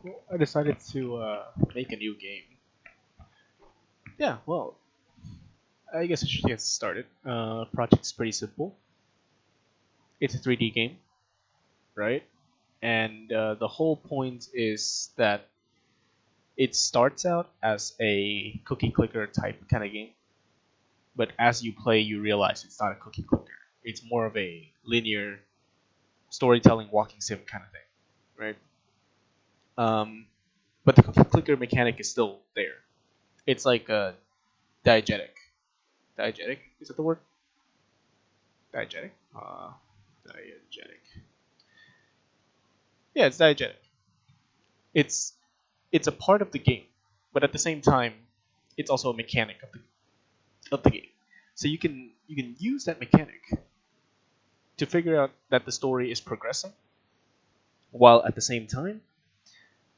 Well, I decided to make a new game. Yeah, well, I guess I should get started. Project's pretty simple. It's a 3D game, right? And the whole point is that it starts out as a cookie clicker type kind of game, but as you play, you realize it's not a cookie clicker. It's more of a linear storytelling walking sim kind of thing, right? Um, but the cookie clicker mechanic is still there. It's like a diegetic. Diegetic? Is that the word? Diegetic? Diegetic. Yeah, it's diegetic. It's it's a part of the game, but at the same time, it's also a mechanic of the game. So you can use that mechanic to figure out that the story is progressing, while at the same time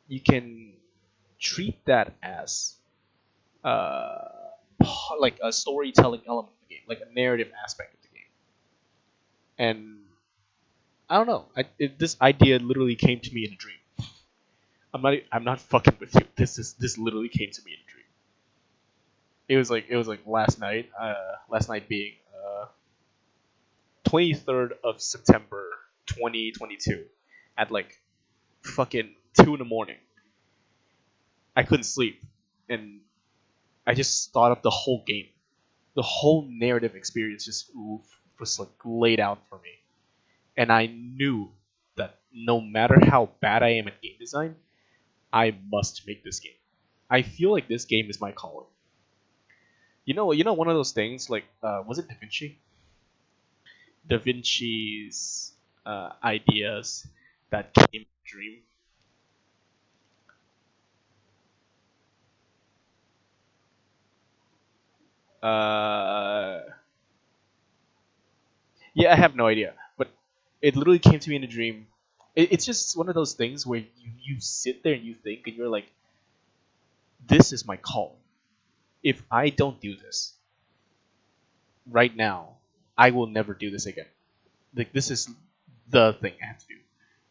you can treat that as uh, like a storytelling element of the game, like a narrative aspect of the game. And I don't know, this idea literally came to me in a dream. I'm not fucking with you. This literally came to me in a dream. It was like last night. Last night being 23rd of September 2022 at like fucking 2 in the morning. I couldn't sleep, and I just thought of the whole game. The whole narrative experience just was like laid out for me, and I knew that no matter how bad I am at game design, I must make this game. I feel like this game is my calling. You know, one of those things like was it Da Vinci? Da Vinci's ideas that came in a dream. Uh, yeah, I have no idea, but it literally came to me in a dream. It's just one of those things where you sit there and you think, and you're like, "This is my calling. If I don't do this right now, I will never do this again. Like this is the thing I have to do,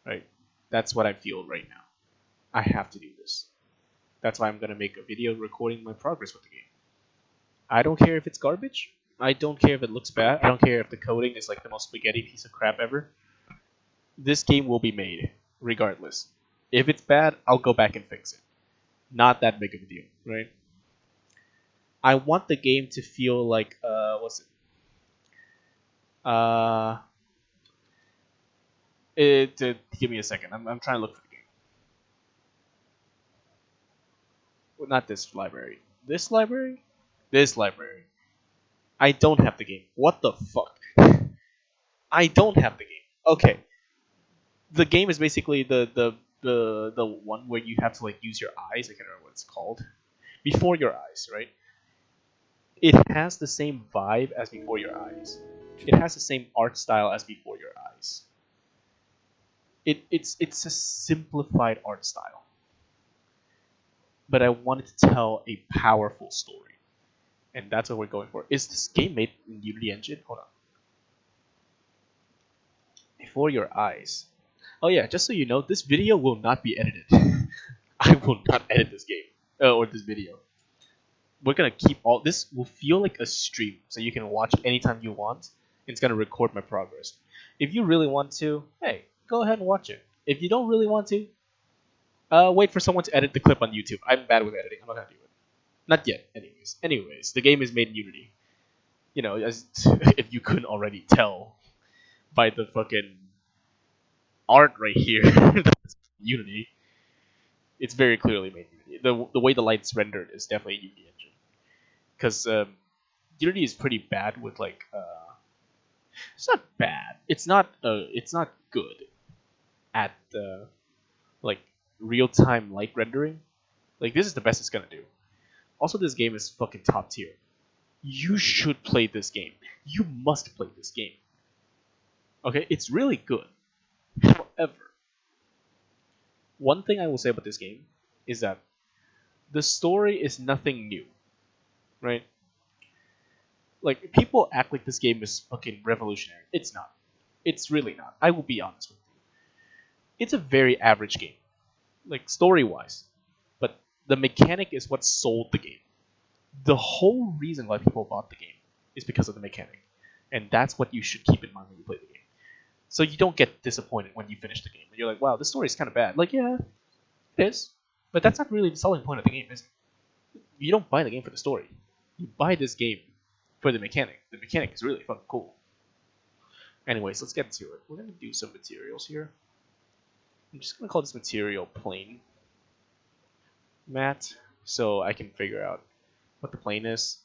right? That's what I feel right now. I have to do this. That's why I'm gonna make a video recording my progress with the game. I don't care if it's garbage. I don't care if it looks bad. I don't care if the coding is like the most spaghetti piece of crap ever. This game will be made regardless. If it's bad, I'll go back and fix it. Not that big of a deal, right? I want the game to feel like what's it? Uh, give me a second. I'm trying to look for the game. Well, not this library. This library. This library. I don't have the game. What the fuck? I don't have the game. Okay, the game is basically the one where you have to like use your eyes. I can't remember what it's called. Before your eyes, right? It has the same vibe as Before Your Eyes. It has the same art style as Before Your Eyes. It's a simplified art style, but I wanted to tell a powerful story, and that's what we're going for. Is this game made in Unity Engine? Hold on. Before Your Eyes. Oh yeah, just so you know, this video will not be edited. I will not edit this game or this video. We're gonna keep all this. Will feel like a stream, so you can watch anytime you want. It's gonna record my progress. If you really want to, hey, go ahead and watch it. If you don't really want to, wait for someone to edit the clip on YouTube. I'm bad with editing. I'm not gonna do it. Not yet. Anyways, the game is made in Unity. You know, as if you couldn't already tell by the fucking art right here, that's Unity. It's very clearly made in Unity. The way the light's rendered is definitely Unity engine. Because Unity is pretty bad with like it's not bad. It's not good at like real time light rendering. Like this is the best it's gonna do. Also, this game is fucking top tier. You should play this game. You must play this game. Okay, it's really good. However, one thing I will say about this game is that the story is nothing new, right? Like people act like this game is fucking revolutionary. It's not. It's really not. I will be honest with you. It's a very average game. like story-wise. But the mechanic is what sold the game. The whole reason why people bought the game is because of the mechanic, and that's what you should keep in mind when you play the game. So you don't get disappointed when you finish the game and you're like, wow, this story is kind of bad. Like, yeah, it is, but that's not really the selling point of the game, is it? You don't buy the game for the story. You buy this game for the mechanic. The mechanic is really fucking cool. Anyways, let's get to it. We're gonna do some materials here. I'm just gonna call this material plane matte, so I can figure out what the plane is.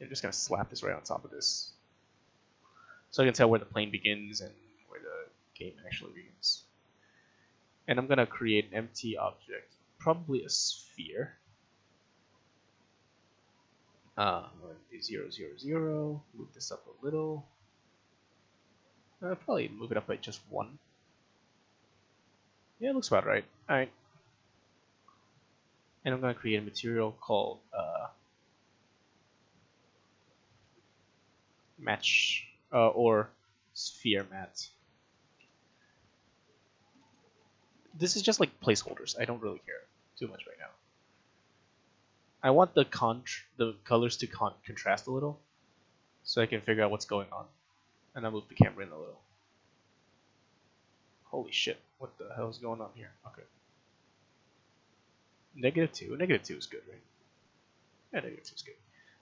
I'm just gonna slap this right on top of this, so I can tell where the plane begins and where the game actually begins. And I'm gonna create an empty object, probably a sphere. I'm gonna do 0, 0, 0. Move this up a little. I'll probably move it up by just 1. Yeah, it looks about right. Alright. And I'm gonna create a material called match or sphere matte. This is just like placeholders. I don't really care too much right now. I want the colors to contrast a little, so I can figure out what's going on. And I'll move the camera in a little. Holy shit! What the hell is going on here? Okay. -2. -2 is good, right? Yeah, -2 is good.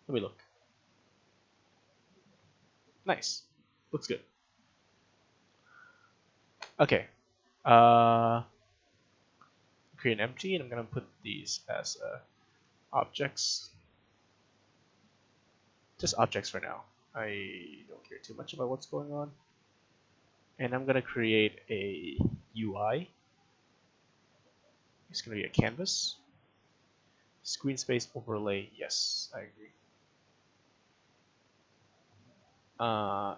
Let me look. Nice. Looks good. Okay. Create an empty, and I'm gonna put these as objects. Just objects for now. I don't care too much about what's going on. And I'm gonna create a UI. It's gonna be a canvas. Screen space overlay, yes, I agree.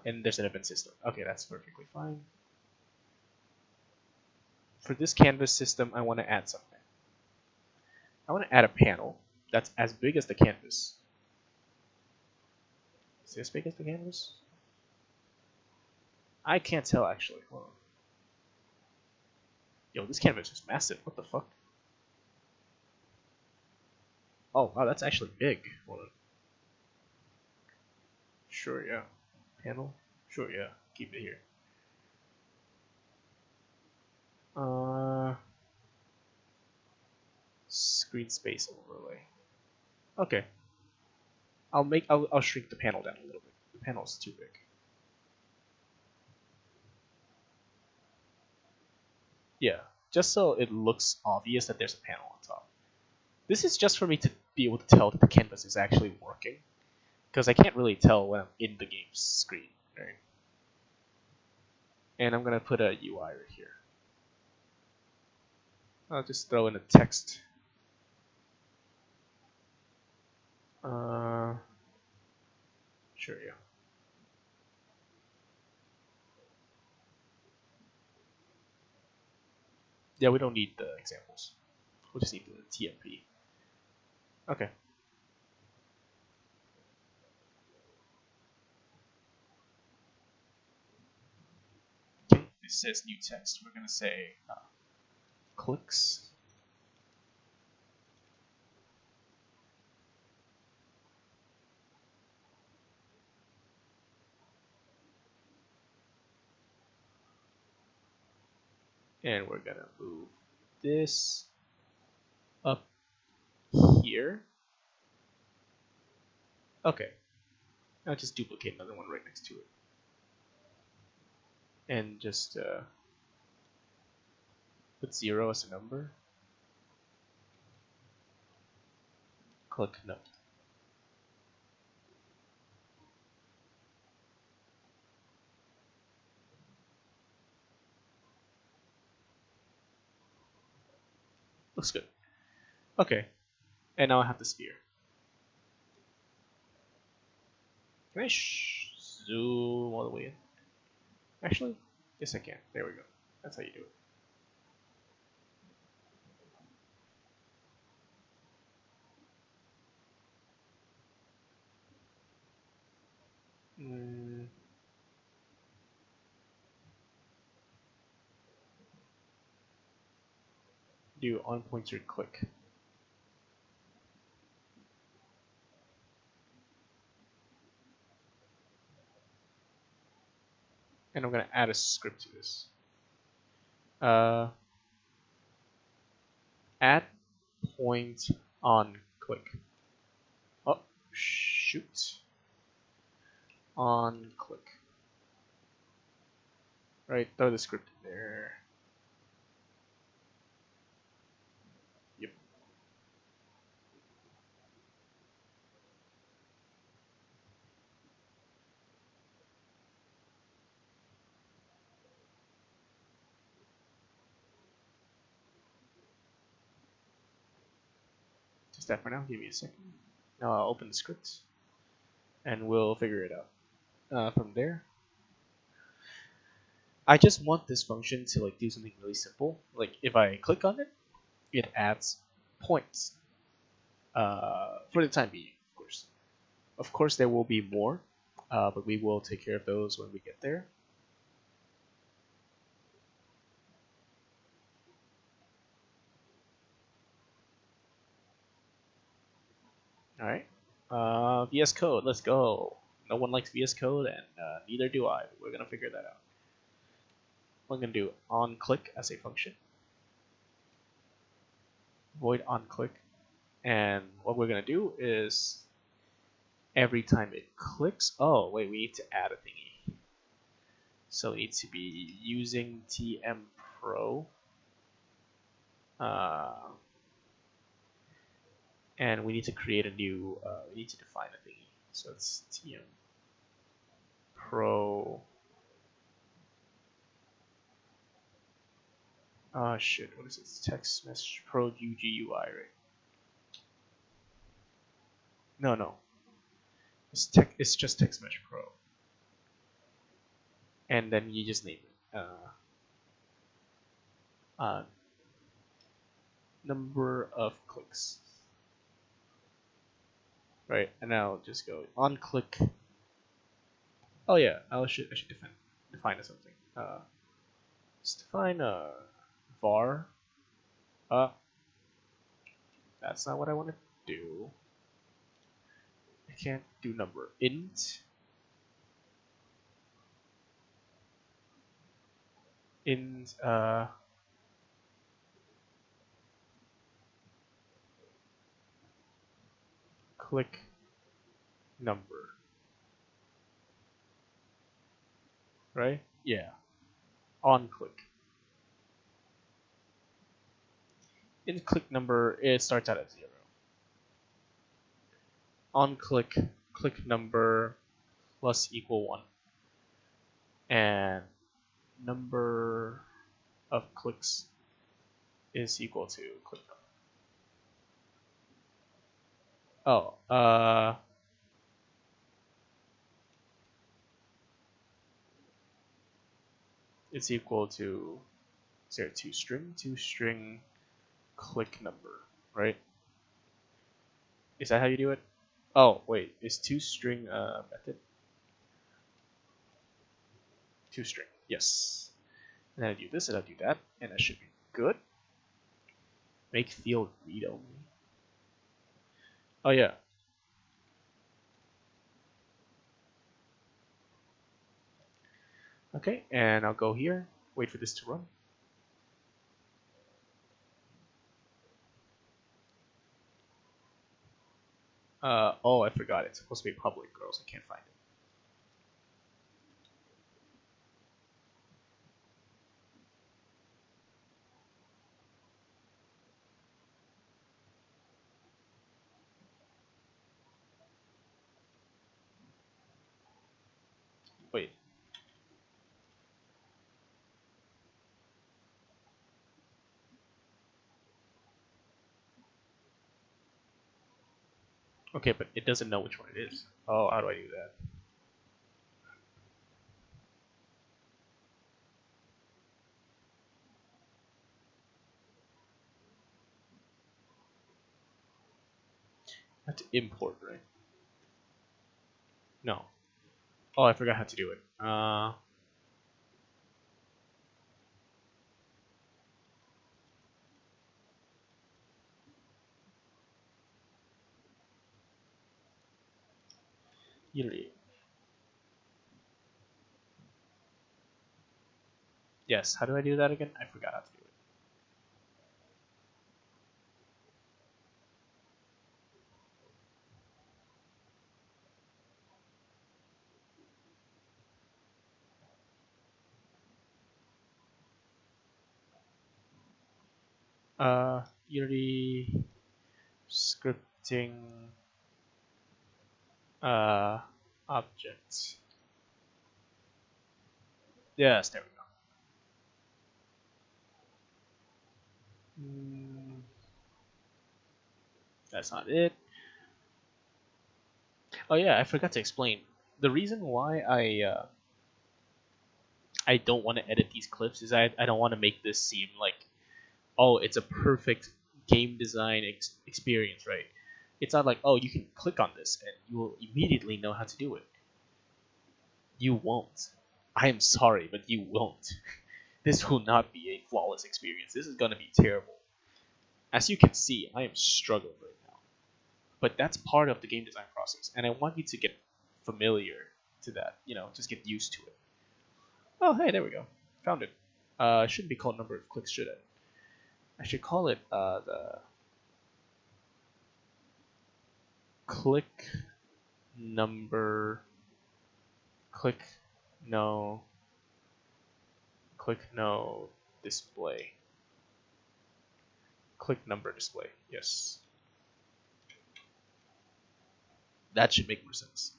And there's an event system. Okay, that's perfectly fine. For this canvas system, I want to add something. I want to add a panel that's as big as the canvas. Is this big as the canvas? I can't tell actually. Hold on. Yo, this canvas is massive. What the fuck? Oh, wow, that's actually big. Hold on. Sure, yeah. Panel? Sure, yeah. Keep it here. Screen space overlay. Okay. I'll shrink the panel down a little bit. The panel is too big. Yeah, just so it looks obvious that there's a panel on top. This is just for me to be able to tell that the canvas is actually working, because I can't really tell when I'm in the game's screen, right? And I'm gonna put a UI right here. I'll just throw in a text. Sure, yeah. Yeah, we don't need the examples. We'll just need the TMP. Okay. Okay, this says new text. We're gonna say clicks. And we're gonna move this up here. Okay. I'll just duplicate another one right next to it. And just put 0 as a number. Click no. Looks good. Okay. And now I have the sphere. Can I zoom all the way in? Actually, yes I can. There we go. That's how you do it. do on pointer click. And I'm going to add a script to this. Add point on click. Oh, shoot. On click. Right, throw the script in there. Yep. Just that for now. Give me a second. Now I'll open the script, and we'll figure it out from there. I just want this function to like do something really simple. Like if I click on it, it adds points. For the time being, of course. Of course, there will be more, but we will take care of those when we get there. All right. VS Code, let's go. No one likes VS Code, and neither do I. We're gonna figure that out. We're gonna do onClick as a function. Void onClick, and what we're gonna do is every time it clicks. Oh wait, we need to add a thingy. So it needs to be using tmpro. And we need to create a new. We need to define a thingy. So it's tmpro. Shit, what is it? It's text message pro UGUI, right? No. It's just text message pro. And then you just name it. Number of clicks. Right, and now just go on click. Oh yeah, I should define something. Let's define var. That's not what I want to do. I can't do number. Int click number. Right? Yeah. On click. In click number, it starts out at 0. On click number plus equal 1. And number of clicks is equal to click number. Oh, it's equal to, is there two string click number, right? Is that how you do it? Oh, wait, is toString method? toString, yes. And then I do this and I do that, and that should be good. Make field read only. Oh yeah. Okay, and I'll go here, wait for this to run. Oh, I forgot. It's supposed to be public, or else I can't find it. Wait. Okay, but it doesn't know which one it is. Oh, how do I do that? I have to import, right? No. Oh, I forgot how to do it. Unity. Yes, how do I do that again? I forgot how to do it. Unity scripting objects. Yes, there we go. That's not it. Oh yeah, I forgot to explain. The reason why I don't want to edit these clips is I don't want to make this seem like, oh, it's a perfect game design experience, right? It's not like, oh, you can click on this and you will immediately know how to do it. You won't. I am sorry, but you won't. This will not be a flawless experience. This is going to be terrible. As you can see, I am struggling right now. But that's part of the game design process, and I want you to get familiar to that. Just get used to it. Oh, hey, there we go. Found it. It shouldn't be called number of clicks, should it? I should call it the click number. Click no. Click no display. Click number display. Yes. That should make more sense.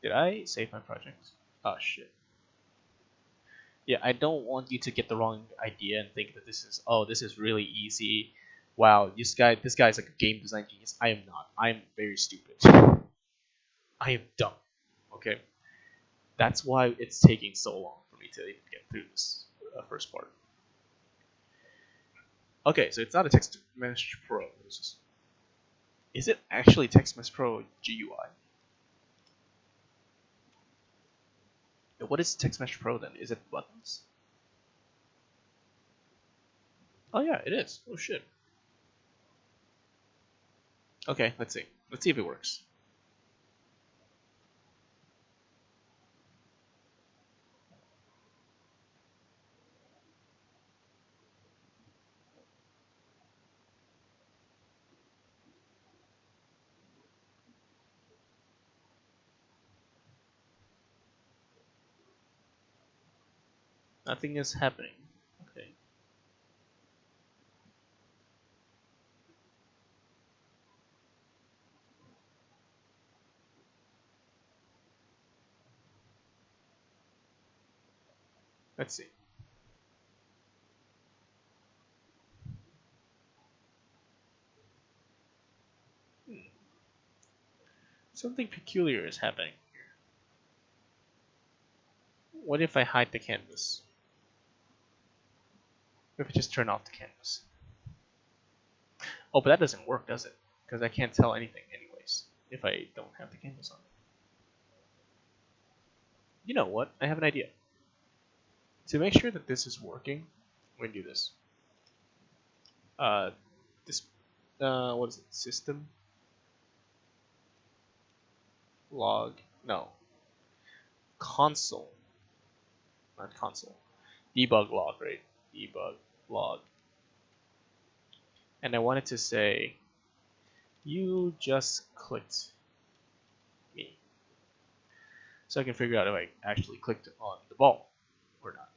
Did I save my project? Oh shit. Yeah, I don't want you to get the wrong idea and think that this is really easy. Wow, this guy's like a game design genius. I am not. I am very stupid. I am dumb. Okay, that's why it's taking so long for me to even get through this first part. Okay, so it's not a Text Mesh Pro. Is it actually Text Mesh Pro GUI? What is Text Mesh Pro then? Is it buttons? Oh yeah, it is. Oh shit. Okay, let's see. Let's see if it works. Nothing is happening. Okay. Let's see. Something peculiar is happening here. What if I hide the canvas? What if I just turn off the canvas? Oh, but that doesn't work, does it? Because I can't tell anything anyways if I don't have the canvas on. You know what? I have an idea. To make sure that this is working, we're gonna do this. This, what is it? System log, no, console, not console. Debug log, right? Debug log. And I wanted to say, you just clicked me. So I can figure out if I actually clicked on the ball or not.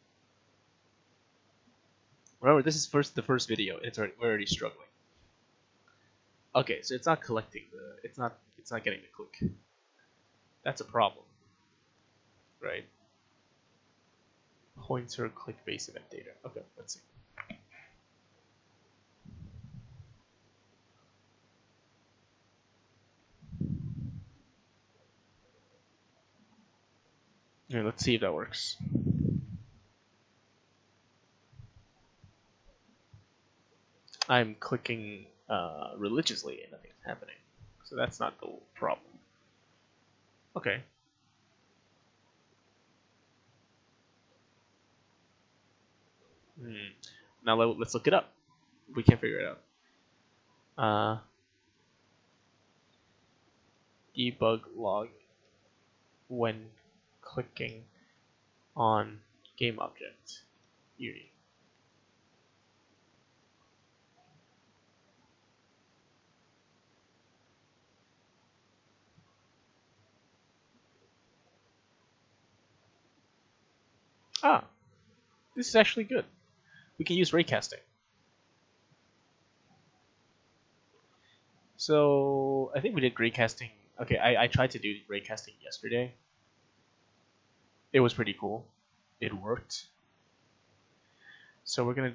Remember, this is the first video. We're already struggling. Okay, so it's not collecting it's not getting the click. That's a problem, right? Pointer click base event data. Okay, let's see. Here, let's see if that works. I'm clicking religiously and nothing's happening. So that's not the problem. Okay. Now let's look it up. We can't figure it out. debug log when clicking on game object. Unity. Ah, this is actually good. We can use raycasting. So I think we did raycasting. Okay, I tried to do raycasting yesterday. It was pretty cool. It worked. So we're gonna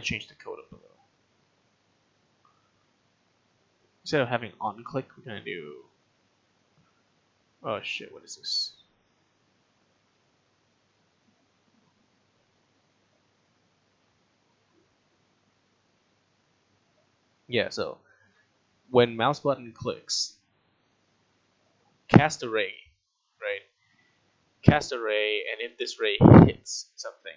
change the code up a little. Instead of having on click, we're gonna do. Oh shit! What is this? Yeah. So when mouse button clicks, cast a ray, right? Cast a ray, and if this ray hits something,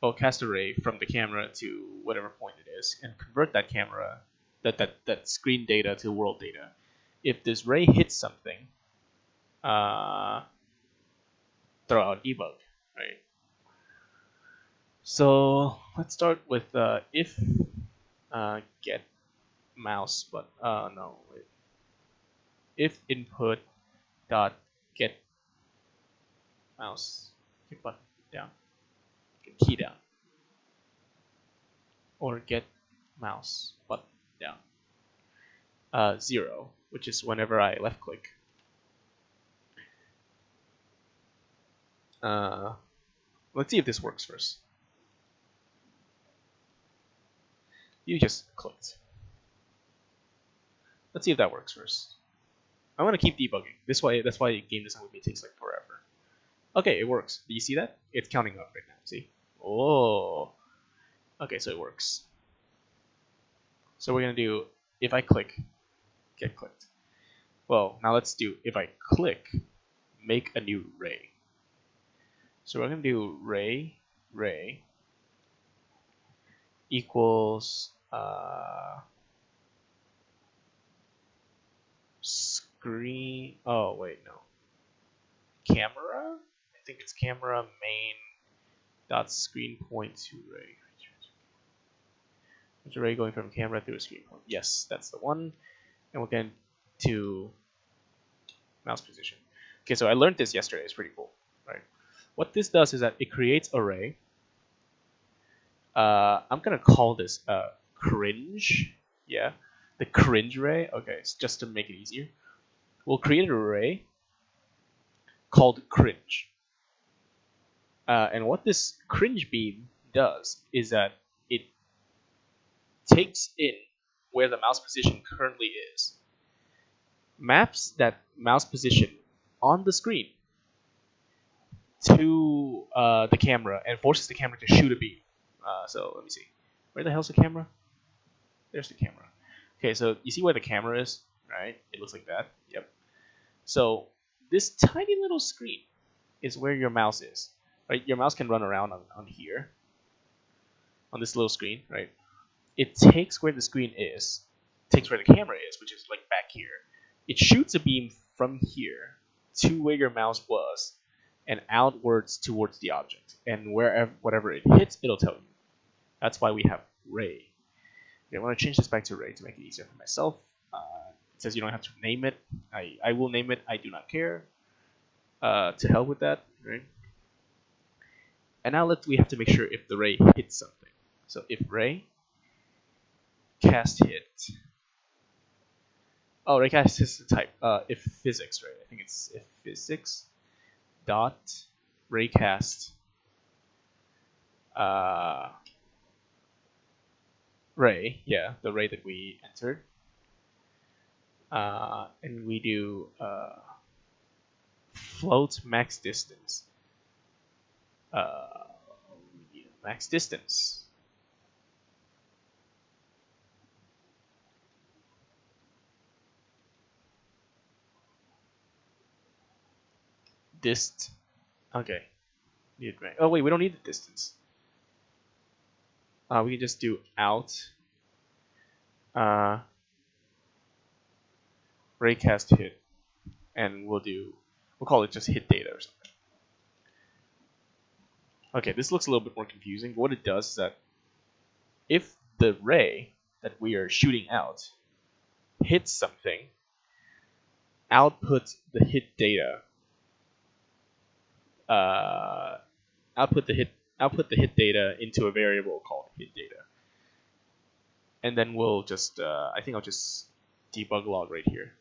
well, cast a ray from the camera to whatever point it is, and convert that camera, that screen data to world data. If this ray hits something, throw out debug, right? So let's start with if get mouse, but no, wait. If input dot get mouse, get button down, get key down, or get mouse button down, 0, which is whenever I left click. Let's see if this works first. You just clicked. Let's see if that works first. I want to keep debugging. That's why game design with me takes like forever. Okay, it works. Do you see that? It's counting up right now. See? Oh. Okay, so it works. So we're gonna do if I click, get clicked. Well, now let's do if I click, make a new ray. So we're gonna do ray equals screen. Oh wait, no. Camera. I think it's camera main dot screen point to ray. There's a ray going from camera through a screen point. Yes, that's the one. And we're going to mouse position. Okay, so I learned this yesterday. It's pretty cool, right? What this does is that it creates a ray. I'm gonna call this cringe. Yeah, the cringe ray. Okay, it's just to make it easier. We'll create an array called cringe. And what this cringe beam does is that it takes in where the mouse position currently is, maps that mouse position on the screen to the camera, and forces the camera to shoot a beam. So let me see. Where the hell's the camera? There's the camera. Okay, so you see where the camera is, right? It looks like that. Yep. So this tiny little screen is where your mouse is, right? Your mouse can run around on here, on this little screen, right? It takes where the screen is, takes where the camera is, which is like back here. It shoots a beam from here to where your mouse was, and outwards towards the object. And whatever it hits, it'll tell you. That's why we have ray. Okay, I want to change this back to ray to make it easier for myself. It says you don't have to name it. I will name it. I do not care. To hell with that, right? And now we have to make sure if the ray hits something. So if ray cast hit. Oh, raycast is the type. If physics, right? I think it's if physics dot raycast ray. Yeah, the ray that we entered. And we do float max distance. Max distance. Dist. Okay. Oh wait, we don't need the distance. We can just do out. raycast hit, and we'll call it just hit data or something. Okay, this looks a little bit more confusing. What it does is that if the ray that we are shooting out hits something, output the hit data. Output the hit data into a variable called hit data, and then we'll just I think I'll just debug log right here.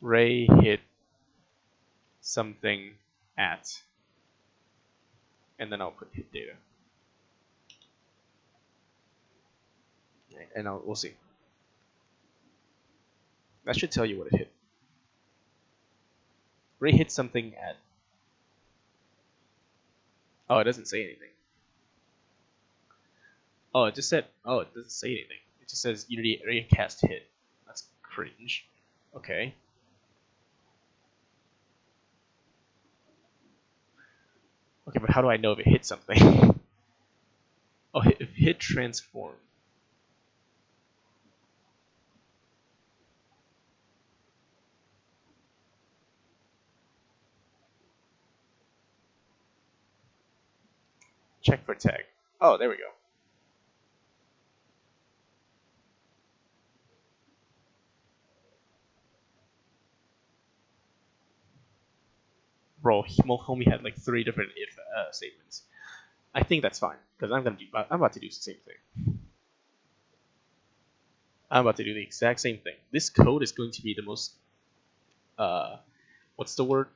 Ray hit something at, and then I'll put hit data, and we'll see. That should tell you what it hit. Ray hit something at. Oh, it doesn't say anything. Oh, it just said. Oh, it doesn't say anything. It just says Unity raycast hit. That's cringe. Okay. Okay, but how do I know if it hit something? Oh, hit transform. Check for tag. Oh, there we go. Bro, homie had like 3 different if statements. I think that's fine because I'm about to do the same thing. I'm about to do the exact same thing. This code is going to be the most what's the word?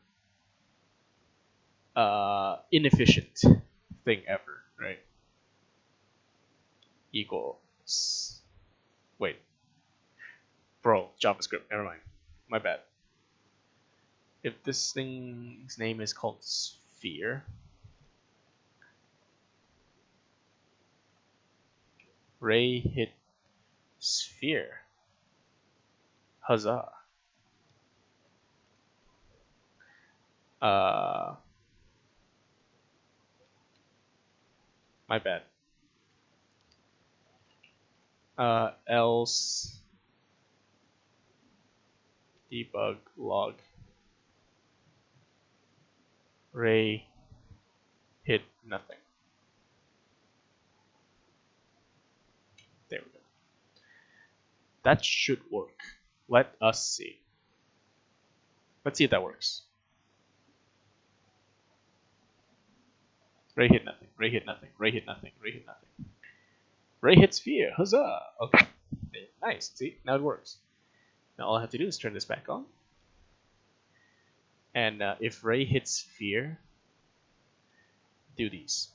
Inefficient thing ever, right? Equals. Wait, bro, JavaScript. Never mind. My bad. If this thing's name is called sphere, ray hit sphere. Huzzah. My bad. Else debug log ray hit nothing. There we go. That should work. Let us see. Let's see if that works. Ray hit nothing. Ray hit nothing. Ray hit nothing. Ray hit nothing. Ray hit sphere. Huzzah! Okay. Nice. See, now it works. Now all I have to do is turn this back on. And if ray hits sphere, do these.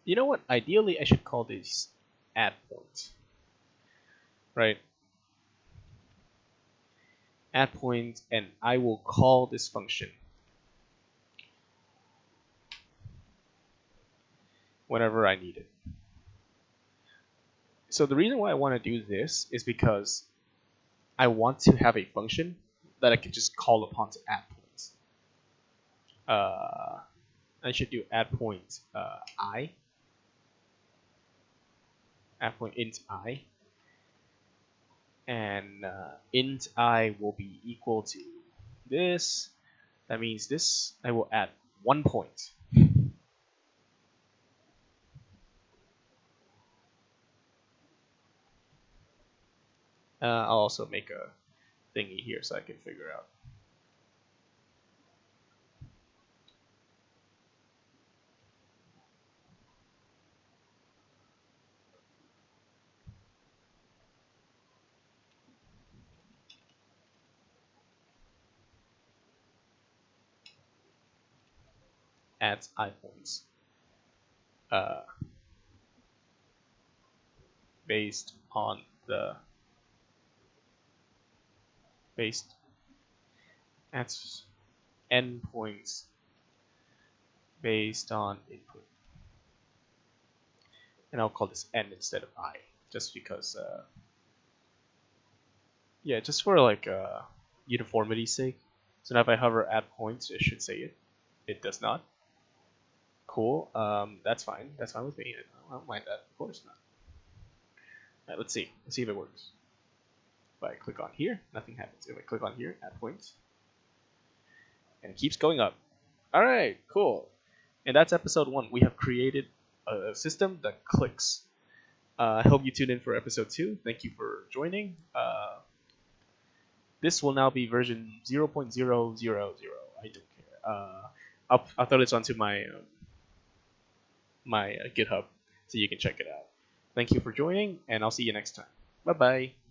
You know what? Ideally, I should call this add point. Right? Add point, and I will call this function whenever I need it. So the reason why I want to do this is because I want to have a function that I can just call upon to add points. I should do add point I. Add point int I. And int I will be equal to this. That means this, I will add 1 point. I'll also make a thingy here so I can figure out. Adds I points. Based on the adds n points based on input. And I'll call this n instead of I, just because yeah, just for like uniformity's sake. So now if I hover at points, it should say it. It does not. Cool. That's fine. That's fine with me. I don't mind that. Of course not. All right, let's see. Let's see if it works. If I click on here, nothing happens. If I click on here, at points, and it keeps going up. All right, cool. And that's episode 1. We have created a system that clicks. I hope you tune in for episode 2. Thank you for joining. This will now be version 0.000. I don't care. I'll throw this onto my GitHub so you can check it out. Thank you for joining, and I'll see you next time. Bye bye.